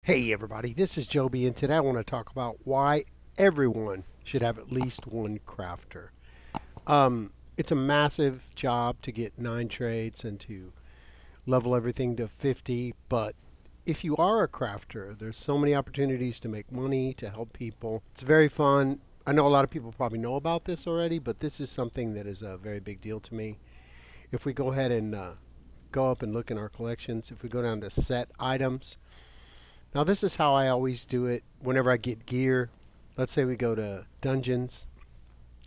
Hey everybody, this is Joby, and today I want to talk about why everyone should have at least one crafter. It's a massive job to get 9 traits and to level everything to 50, but if you are a crafter, there's so many opportunities to make money, to help people. It's very fun. I know a lot of people probably know about this already, but this is something that is a very big deal to me. If we go ahead and go up and look in our collections, if we go down to set items, now this is how I always do it whenever I get gear. Let's say we go to dungeons.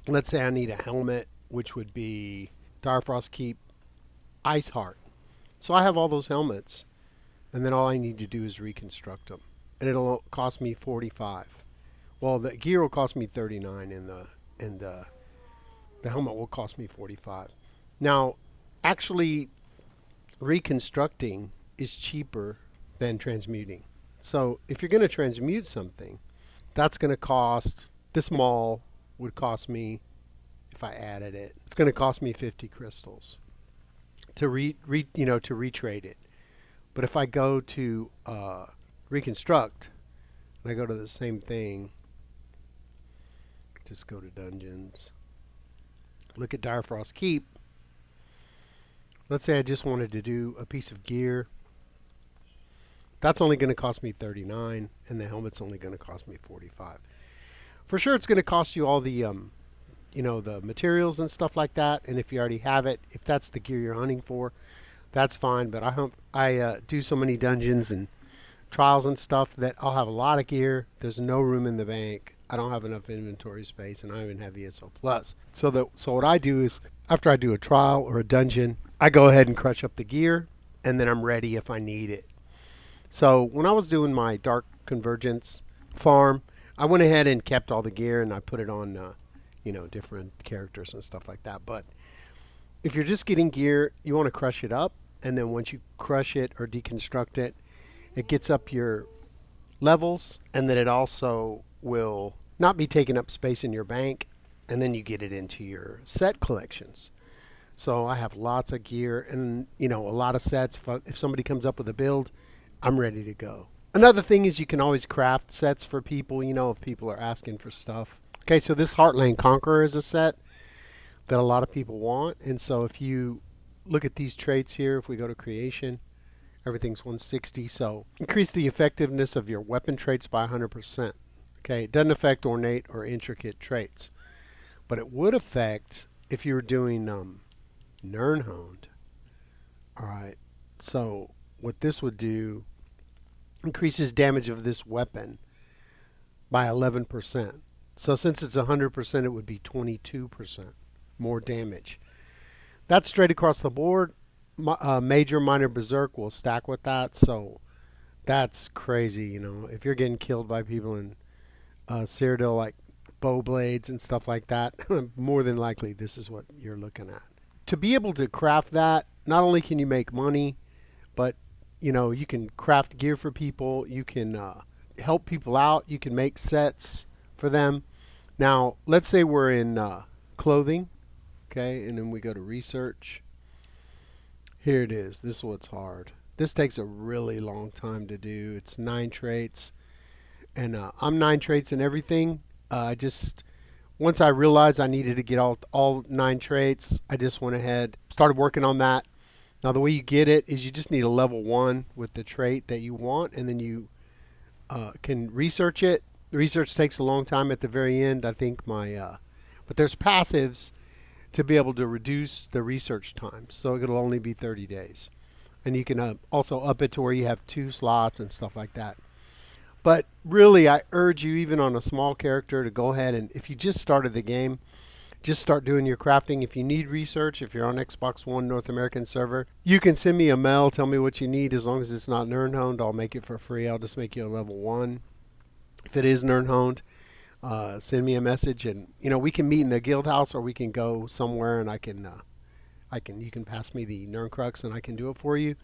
Let's say I need a helmet, which would be Direfrost Keep Ice Heart. So I have all those helmets, and then all I need to do is reconstruct them. And it'll cost me 45. Well, the gear will cost me 39 and the helmet will cost me 45. Now, actually reconstructing is cheaper than transmuting. So if you're going to transmute something, that's going to cost, this maul would cost me, if I added it, it's going to cost me 50 crystals to to retrade it. But if I go to reconstruct and I go to the same thing, just go to dungeons, look at Direfrost Keep. Let's say I just wanted to do a piece of gear. That's only going to cost me 39, and the helmet's only going to cost me 45. For sure, it's going to cost you all the, the materials and stuff like that. And if you already have it, if that's the gear you're hunting for, that's fine. But I do so many dungeons and trials and stuff that I'll have a lot of gear. There's no room in the bank. I don't have enough inventory space, and I don't even have ESO plus. So what I do is after I do a trial or a dungeon, I go ahead and crush up the gear, and then I'm ready if I need it. So when I was doing my Dark Convergence farm, I went ahead and kept all the gear and I put it on, different characters and stuff like that. But if you're just getting gear, you want to crush it up. And then once you crush it or deconstruct it, it gets up your levels. And then it also will not be taking up space in your bank. And then you get it into your set collections. So I have lots of gear and, a lot of sets. If somebody comes up with a build, I'm ready to go. Another thing is you can always craft sets for people, if people are asking for stuff. Okay, so this Heartland Conqueror is a set that a lot of people want. And so if you look at these traits here, if we go to creation, everything's 160. So increase the effectiveness of your weapon traits by 100%. Okay, it doesn't affect ornate or intricate traits. But it would affect if you were doing Nirnhoned. All right, so what this would do, increases damage of this weapon by 11%. So since it's 100%, it would be 22% more damage. That's straight across the board. Major, minor, berserk will stack with that. So that's crazy, If you're getting killed by people in Cyrodiil, like bow blades and stuff like that, more than likely this is what you're looking at. To be able to craft that, not only can you make money, but you can craft gear for people. You can help people out. You can make sets for them. Now, let's say we're in clothing, okay, and then we go to research. Here it is. This is what's hard. This takes a really long time to do. It's 9 traits, and I'm 9 traits in everything. Once I realized I needed to get all 9 traits, I just went ahead, started working on that. Now the way you get it is you just need a level 1 with the trait that you want, and then you can research it. The research takes a long time at the very end. I think but there's passives to be able to reduce the research time, so it'll only be 30 days. And you can also up it to where you have 2 slots and stuff like that. But really, I urge you, even on a small character, to go ahead and, if you just started the game, just start doing your crafting. If you need research, if you're on Xbox One North American server, you can send me a mail, tell me what you need. As long as it's not Nirnhoned, I'll make it for free. I'll just make you a level 1. If it is Nirnhoned, send me a message, and we can meet in the guild house, or we can go somewhere, and you can pass me the Nirncrux, and I can do it for you.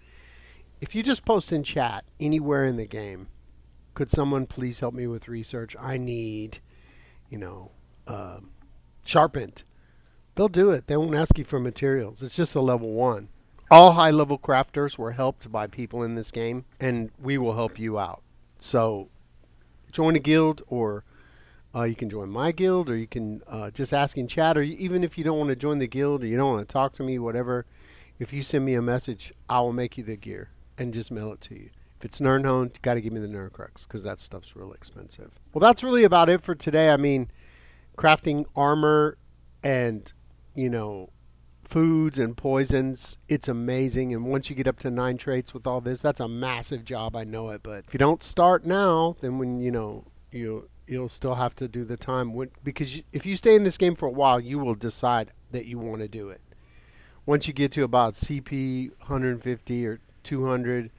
If you just post in chat anywhere in the game, could someone please help me with research? I need, sharpened. They'll do it. They won't ask you for materials. It's just a level 1. All high level crafters were helped by people in this game, and we will help you out. So join a guild, or you can join my guild, or you can just ask in chat, or even if you don't want to join the guild or you don't want to talk to me, whatever, if you send me a message, I will make you the gear and just mail it to you. If it's Nernhone, you got to give me the Nerdcrux because that stuff's real expensive. Well, that's really about it for today. I mean, crafting armor and, you know, foods and poisons, it's amazing. And once you get up to 9 traits with all this, that's a massive job. I know it. But if you don't start now, then when, you know, you'll still have to do the time. Because if you stay in this game for a while, you will decide that you want to do it. Once you get to about CP 150 or 200,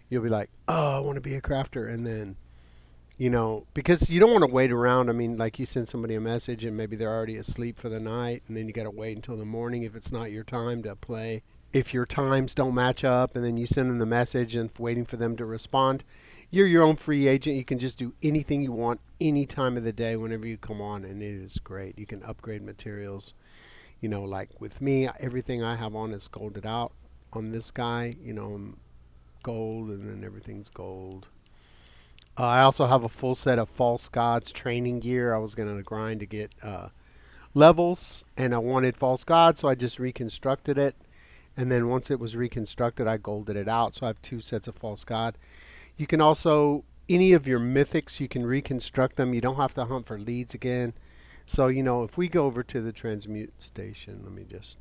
you'll be like, oh, I want to be a crafter. And then, you know, because you don't want to wait around. I mean, like you send somebody a message and maybe they're already asleep for the night, and then you got to wait until the morning if it's not your time to play. If your times don't match up and then you send them the message and waiting for them to respond, you're your own free agent. You can just do anything you want any time of the day whenever you come on, and it is great. You can upgrade materials. You know, like with me, everything I have on is golded out. On this guy, you know, gold, and then everything's gold. I also have a full set of False Gods training gear. I was going to grind to get levels, and I wanted False Gods, so I just reconstructed it. And then once it was reconstructed, I golded it out. So I have 2 sets of False God. You can also, any of your mythics, you can reconstruct them. You don't have to hunt for leads again. So, you know, if we go over to the Transmute Station, let me just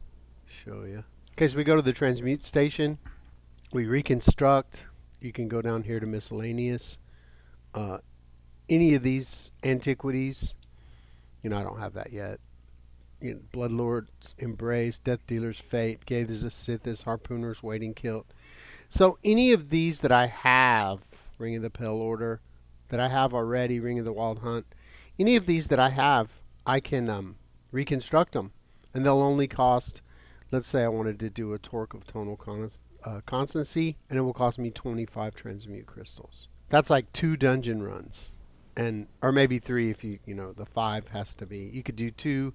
show you. Okay, so we go to the Transmute Station. We reconstruct. You can go down here to Miscellaneous. Any of these antiquities, you know, I don't have that yet. You know, Bloodlord's Embrace, Death Dealer's Fate, Gathers of Sithis, Harpooner's Waiting Kilt. So any of these that I have, Ring of the Pale Order, that I have already, Ring of the Wild Hunt, any of these that I have, I can reconstruct them. And they'll only cost, let's say I wanted to do a Torque of Tonal Constancy, and it will cost me 25 Transmute Crystals. That's like 2 dungeon runs, and or maybe 3 if you know, the 5 has to be. You could do 2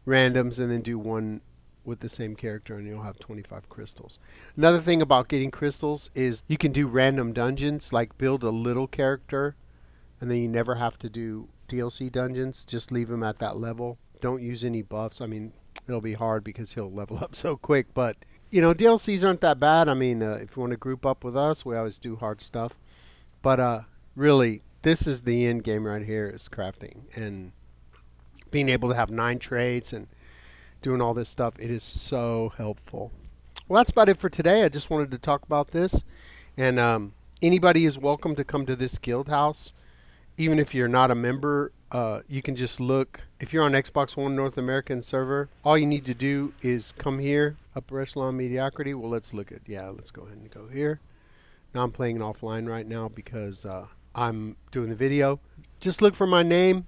randoms and then do 1 with the same character, and you'll have 25 crystals. Another thing about getting crystals is you can do random dungeons, like build a little character, and then you never have to do DLC dungeons. Just leave him at that level. Don't use any buffs. I mean, it'll be hard because he'll level up so quick, but you know, DLCs aren't that bad. I mean, if you want to group up with us, we always do hard stuff. But really, this is the end game right here, is crafting and being able to have 9 trades and doing all this stuff. It is so helpful. Well, that's about it for today. I just wanted to talk about this. And anybody is welcome to come to this guild house. Even if you're not a member, you can just look. If you're on Xbox One North American server, all you need to do is come here, Upper Echelon Mediocrity. Well, let's look at, let's go ahead and go here. Now I'm playing offline right now because I'm doing the video. Just look for my name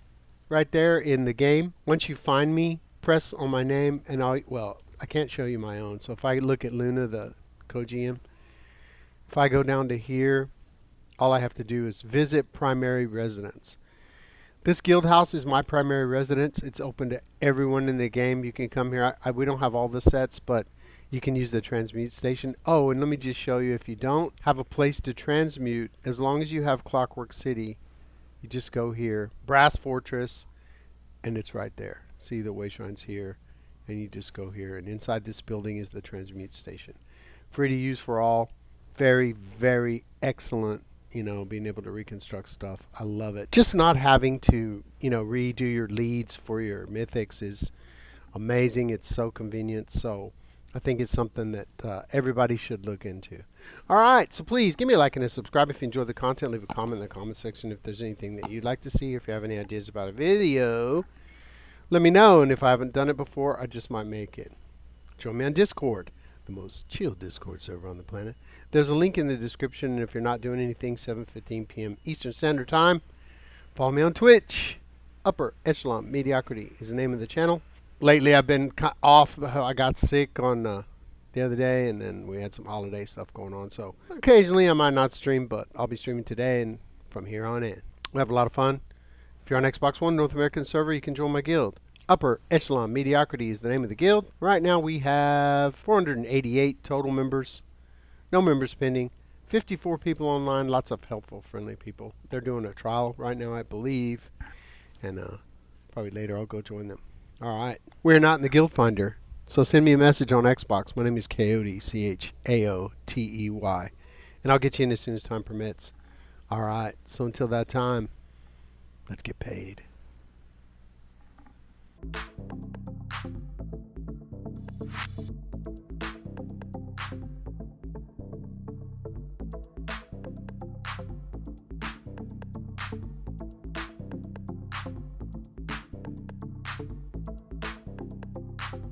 right there in the game. Once you find me, press on my name, and I can't show you my own. So if I look at Luna, the co-GM, if I go down to here, all I have to do is visit primary residence. This guild house is my primary residence. It's open to everyone in the game. You can come here. We don't have all the sets, but you can use the Transmute Station. Oh, and let me just show you, if you don't have a place to transmute, as long as you have Clockwork City, you just go here, Brass Fortress, and it's right there. See, the Wayshrine's here, and you just go here, and inside this building is the Transmute Station. Free to use for all. Very, very excellent, you know, being able to reconstruct stuff. I love it. Just not having to, you know, redo your leads for your mythics is amazing. It's so convenient. So I think it's something that everybody should look into. All right, so please give me a like and a subscribe if you enjoy the content. Leave a comment in the comment section if there's anything that you'd like to see, or if you have any ideas about a video, let me know. And if I haven't done it before, I just might make it. Join me on Discord, the most chill Discord server on the planet. There's a link in the description, and if you're not doing anything, 7:15 p.m. Eastern Standard Time, follow me on Twitch. Upper Echelon Mediocrity is the name of the channel. Lately, I've been off. I got sick on the other day, and then we had some holiday stuff going on. So occasionally, I might not stream, but I'll be streaming today and from here on in. We have a lot of fun. If you're on Xbox One North American server, you can join my guild. Upper Echelon Mediocrity is the name of the guild. Right now, we have 488 total members. No members pending. 54 people online, lots of helpful, friendly people. They're doing a trial right now, I believe, and probably later I'll go join them. All right. We're not in the Guild Finder, so send me a message on Xbox. My name is Coyote, Chaotey, and I'll get you in as soon as time permits. All right. So until that time, let's get paid.